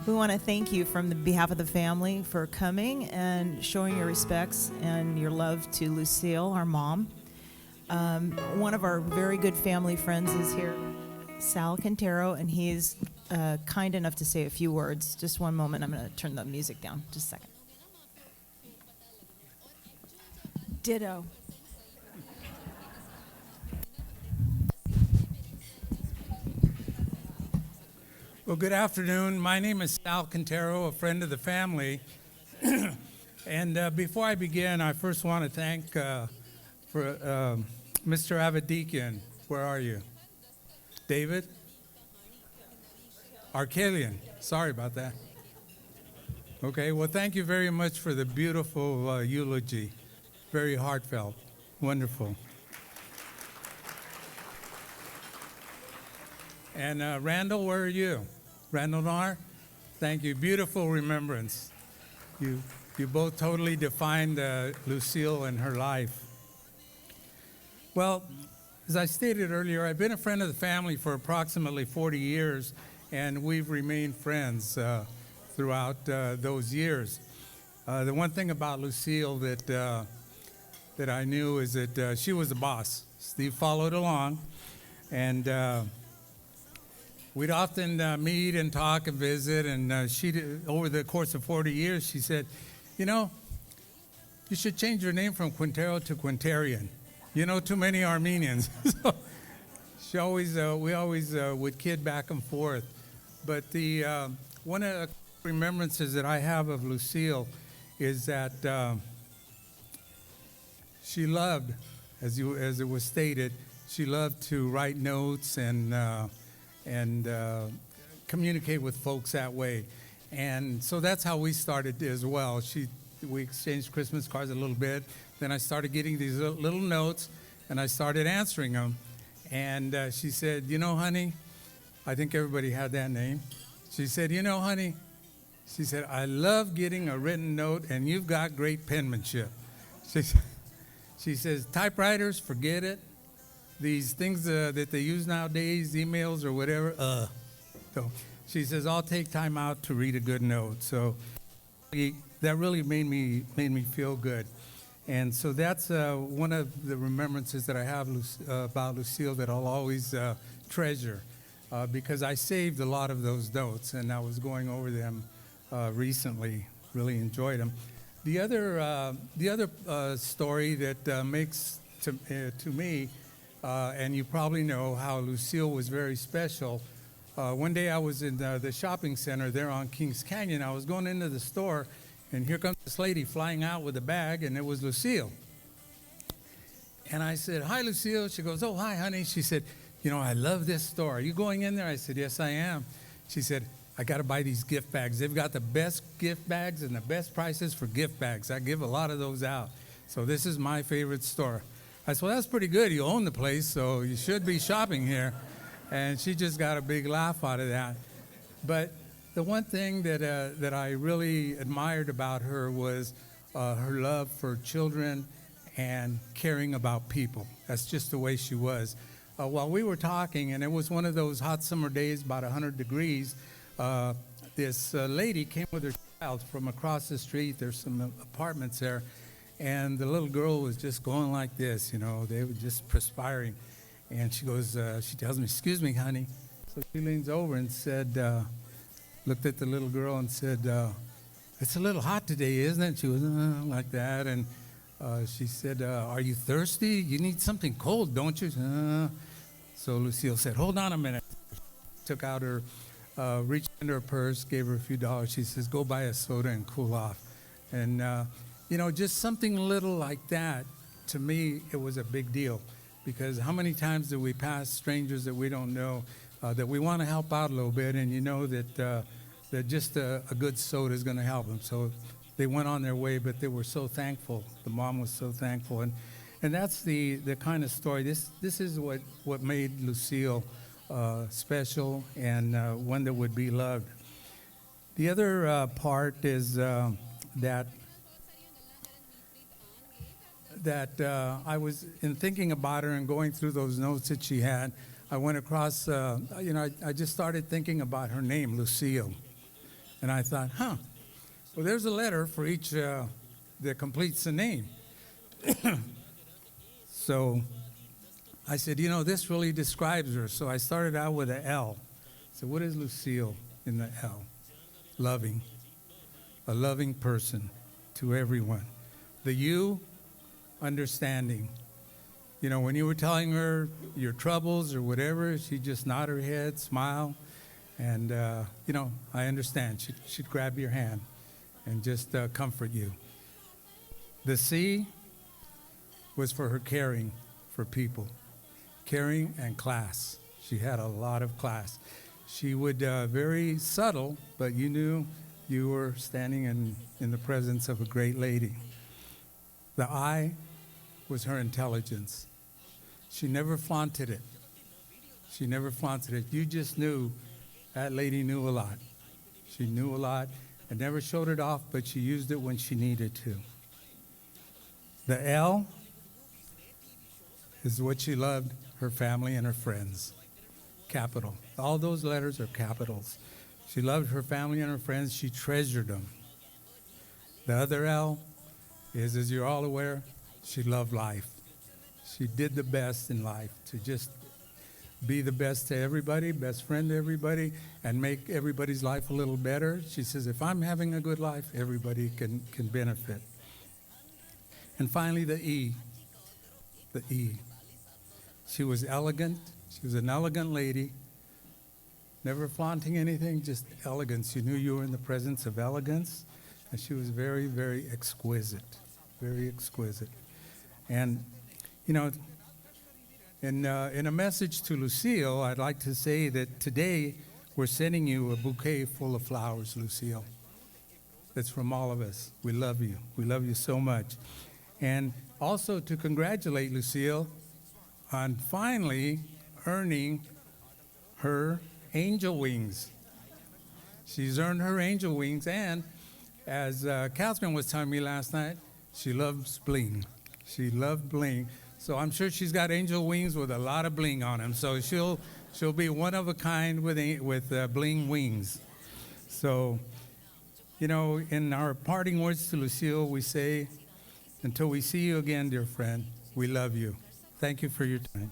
We want to thank you from the behalf of the family for coming and showing your respects and your love to Lucille, our mom. One of our very good family friends is here, Sal Quintero, and he's kind enough to say a few words. Just one moment. I'm going to turn the music down. Just a second. Ditto. Well, good afternoon. My name is Sal Quintero, a friend of the family. And before I begin, I first want to thank Mr. Avedikian. Where are you? David? Arkelian. Sorry about that. Okay, well, thank you very much for the beautiful eulogy. Very heartfelt. Wonderful. And Randall, where are you? Randall Nar, thank you. Beautiful remembrance. You both totally defined Lucille and her life. Well, as I stated earlier, I've been a friend of the family for approximately 40 years, and we've remained friends throughout those years. The one thing about Lucille that I knew is that she was the boss. Steve followed along, and we'd often meet and talk and visit, and over the course of 40 years, she said, you know, you should change your name from Quintero to Quintarian. You know, too many Armenians. So we always would kid back and forth. But the one of the remembrances that I have of Lucille is that she loved, as it was stated, she loved to write notes and communicate with folks that way. And so that's how we started as well. We exchanged Christmas cards a little bit. Then I started getting these little notes, and I started answering them. And she said, you know, honey, I think everybody had that name. She said, you know, honey, she said, I love getting a written note, and you've got great penmanship. She says, typewriters, forget it. These things that they use nowadays, emails or whatever, So she says, I'll take time out to read a good note. So that really made me feel good. And so that's one of the remembrances that I have about Lucille that I'll always treasure because I saved a lot of those notes, and I was going over them recently. Really enjoyed them. The other story that makes to me, and you probably know how Lucille was very special. One day I was in the shopping center there on Kings Canyon. I was going into the store, and here comes this lady flying out with a bag, and it was Lucille. And I said, hi, Lucille. She goes, oh, hi, honey. She said, you know, I love this store. Are you going in there? I said, yes, I am. She said, I got to buy these gift bags. They've got the best gift bags and the best prices for gift bags. I give a lot of those out. So this is my favorite store. I said, well, that's pretty good. You own the place, so you should be shopping here. And she just got a big laugh out of that. But the one thing that I really admired about her was her love for children and caring about people. That's just the way she was. While we were talking, and it was one of those hot summer days, about 100 degrees, this lady came with her child from across the street. There's some apartments there. And the little girl was just going like this, you know. They were just perspiring. And she goes, she tells me, excuse me, honey. So she leans over and said, looked at the little girl and said, it's a little hot today, isn't it? She was like that. And she said, are you thirsty? You need something cold, don't you? So Lucille said, hold on a minute. Took out her, reached into her purse, gave her a few dollars. She says, go buy a soda and cool off. And, you know, just something little like that, to me, it was a big deal. Because how many times do we pass strangers that we don't know, that we want to help out a little bit, and you know that just a good soda is going to help them. So they went on their way, but they were so thankful. The mom was so thankful. And that's the kind of story. This is what made Lucille special and one that would be loved. The other part is that I was, in thinking about her and going through those notes that she had, I went across, I just started thinking about her name, Lucille. And I thought, well, there's a letter for each that completes the name. So I said, this really describes her. So I started out with an L. So what is Lucille in the L? Loving. A loving person to everyone. The U, understanding. When you were telling her your troubles or whatever, she'd just nod her head, smile, and, I understand. She'd grab your hand and just comfort you. The C was for her caring for people. Caring and class. She had a lot of class. She would, very subtle, but you knew you were standing in the presence of a great lady. The I was her intelligence. She never flaunted it. She never flaunted it. You just knew that lady knew a lot. She knew a lot and never showed it off, but she used it when she needed to. The L is what she loved, her family and her friends. Capital. All those letters are capitals. She loved her family and her friends. She treasured them. The other L is, as you're all aware, she loved life. She did the best in life to just be the best to everybody, best friend to everybody, and make everybody's life a little better. She says, if I'm having a good life, everybody can benefit. And finally, the E. The E. She was elegant. She was an elegant lady. Never flaunting anything, just elegance. You knew you were in the presence of elegance. And she was very, very exquisite. Very exquisite. And, in a message to Lucille, I'd like to say that today we're sending you a bouquet full of flowers, Lucille. That's from all of us. We love you. We love you so much. And also to congratulate Lucille on finally earning her angel wings. She's earned her angel wings, and as Catherine was telling me last night, she loves bling. She loved bling. So I'm sure she's got angel wings with a lot of bling on them. So she'll be one of a kind with bling wings. So, in our parting words to Lucille, we say, until we see you again, dear friend, we love you. Thank you for your time.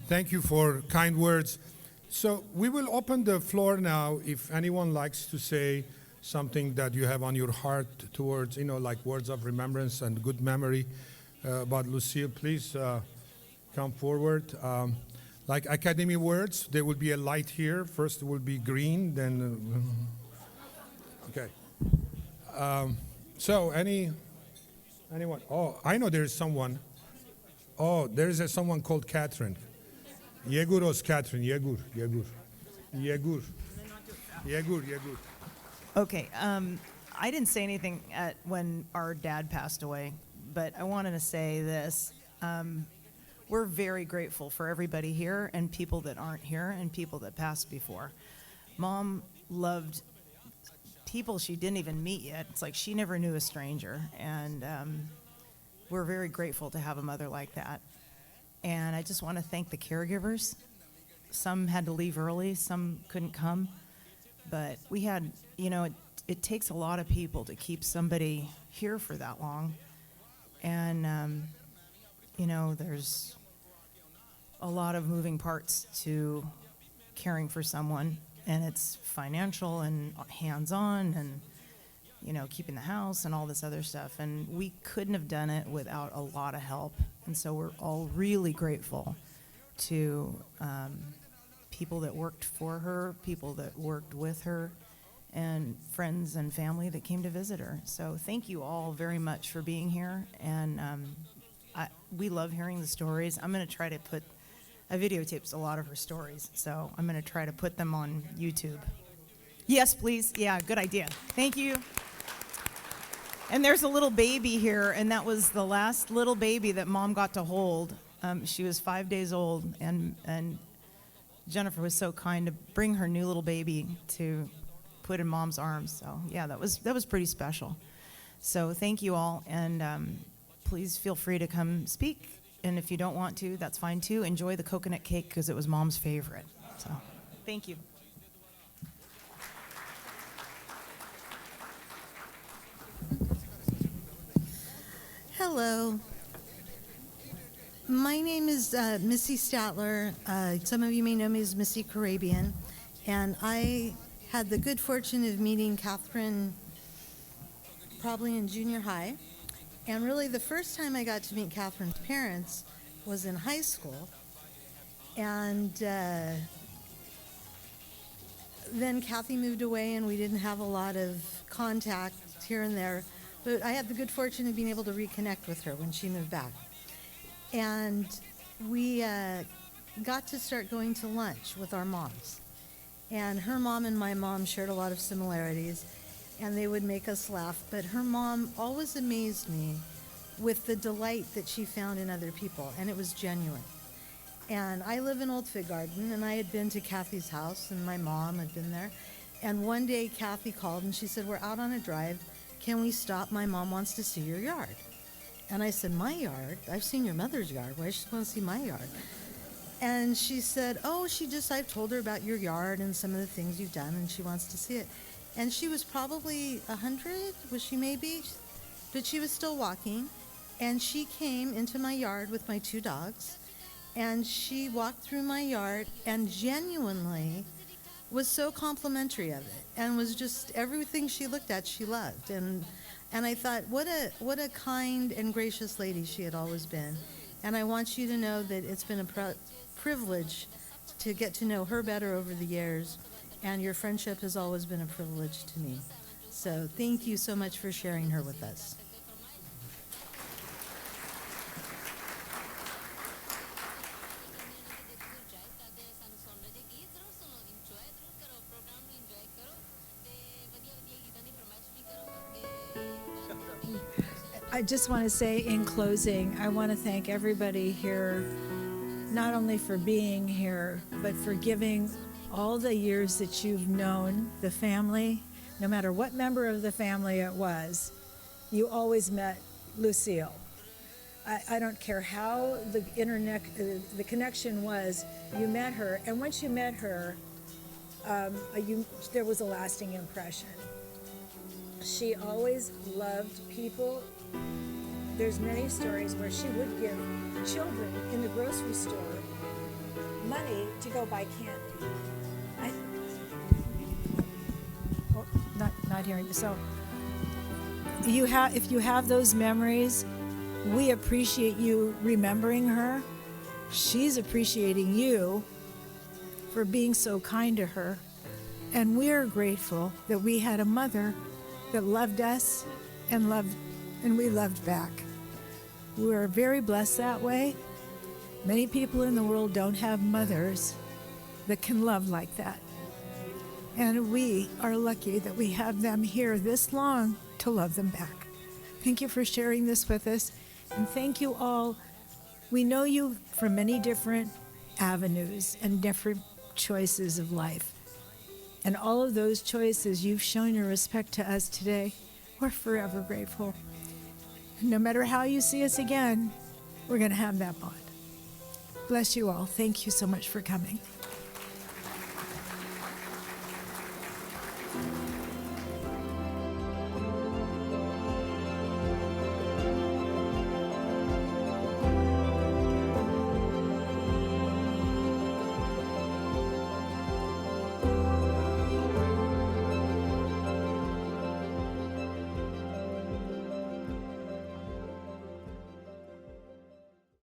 Thank you for kind words. So we will open the floor now if anyone likes to say something that you have on your heart towards, like words of remembrance and good memory about Lucille. Please come forward. Like Academy words, there will be a light here. First it will be green, then... okay. So anyone? Oh, I know there's someone. Oh, there's someone called Catherine. Yeguros Catherine, Yegur. Okay, I didn't say anything when our dad passed away, but I wanted to say this. We're very grateful for everybody here and people that aren't here and people that passed before. Mom loved people she didn't even meet yet. It's like she never knew a stranger, and we're very grateful to have a mother like that. And I just want to thank the caregivers. Some had to leave early, some couldn't come. But we had, it takes a lot of people to keep somebody here for that long. And, there's a lot of moving parts to caring for someone. And it's financial and hands-on and, keeping the house and all this other stuff. And we couldn't have done it without a lot of help. And so we're all really grateful to people that worked for her, people that worked with her, and friends and family that came to visit her. So thank you all very much for being here. And we love hearing the stories. I'm going to try to I videotaped a lot of her stories, so I'm going to try to put them on YouTube. Yes, please. Yeah, good idea. Thank you. And there's a little baby here, and that was the last little baby that Mom got to hold. She was 5 days old, and Jennifer was so kind to bring her new little baby to put in Mom's arms. So yeah, that was pretty special. So thank you all, and please feel free to come speak. And if you don't want to, that's fine too. Enjoy the coconut cake because it was Mom's favorite. So thank you. Hello. My name is Missy Statler. Some of you may know me as Missy Caribbean. And I had the good fortune of meeting Catherine probably in junior high. And really the first time I got to meet Catherine's parents was in high school. And then Kathy moved away and we didn't have a lot of contact here and there. But I had the good fortune of being able to reconnect with her when she moved back. And we got to start going to lunch with our moms. And her mom and my mom shared a lot of similarities, and they would make us laugh. But her mom always amazed me with the delight that she found in other people, and it was genuine. And I live in Old Fig Garden, and I had been to Kathy's house, and my mom had been there. And one day Kathy called, and she said, "We're out on a drive. Can we stop? My mom wants to see your yard." And I said, "My yard? I've seen your mother's yard. Why does she want to see my yard?" And she said, "Oh, I've told her about your yard and some of the things you've done, and she wants to see it." And she was probably 100, was she maybe? But she was still walking. And she came into my yard with my 2 dogs. And she walked through my yard and genuinely was so complimentary of it. And was just everything she looked at, she loved. And I thought, what a kind and gracious lady she had always been. And I want you to know that it's been a privilege to get to know her better over the years, and your friendship has always been a privilege to me. So thank you so much for sharing her with us. I just want to say in closing, I want to thank everybody here, not only for being here, but for giving all the years that you've known the family, no matter what member of the family it was, you always met Lucille. I don't care how the internet, the connection was, you met her, and once you met her, there was a lasting impression. She always loved people. There's many stories where she would give children in the grocery store money to go buy candy. Not hearing you. So if you have those memories, we appreciate you remembering her. She's appreciating you for being so kind to her. And we're grateful that we had a mother that loved us and we loved back. We are very blessed that way. Many people in the world don't have mothers that can love like that. And we are lucky that we have them here this long to love them back. Thank you for sharing this with us. And thank you all. We know you from many different avenues and different choices of life. And all of those choices, you've shown your respect to us today. We're forever grateful. No matter how you see us again, we're going to have that bond. Bless you all. Thank you so much for coming.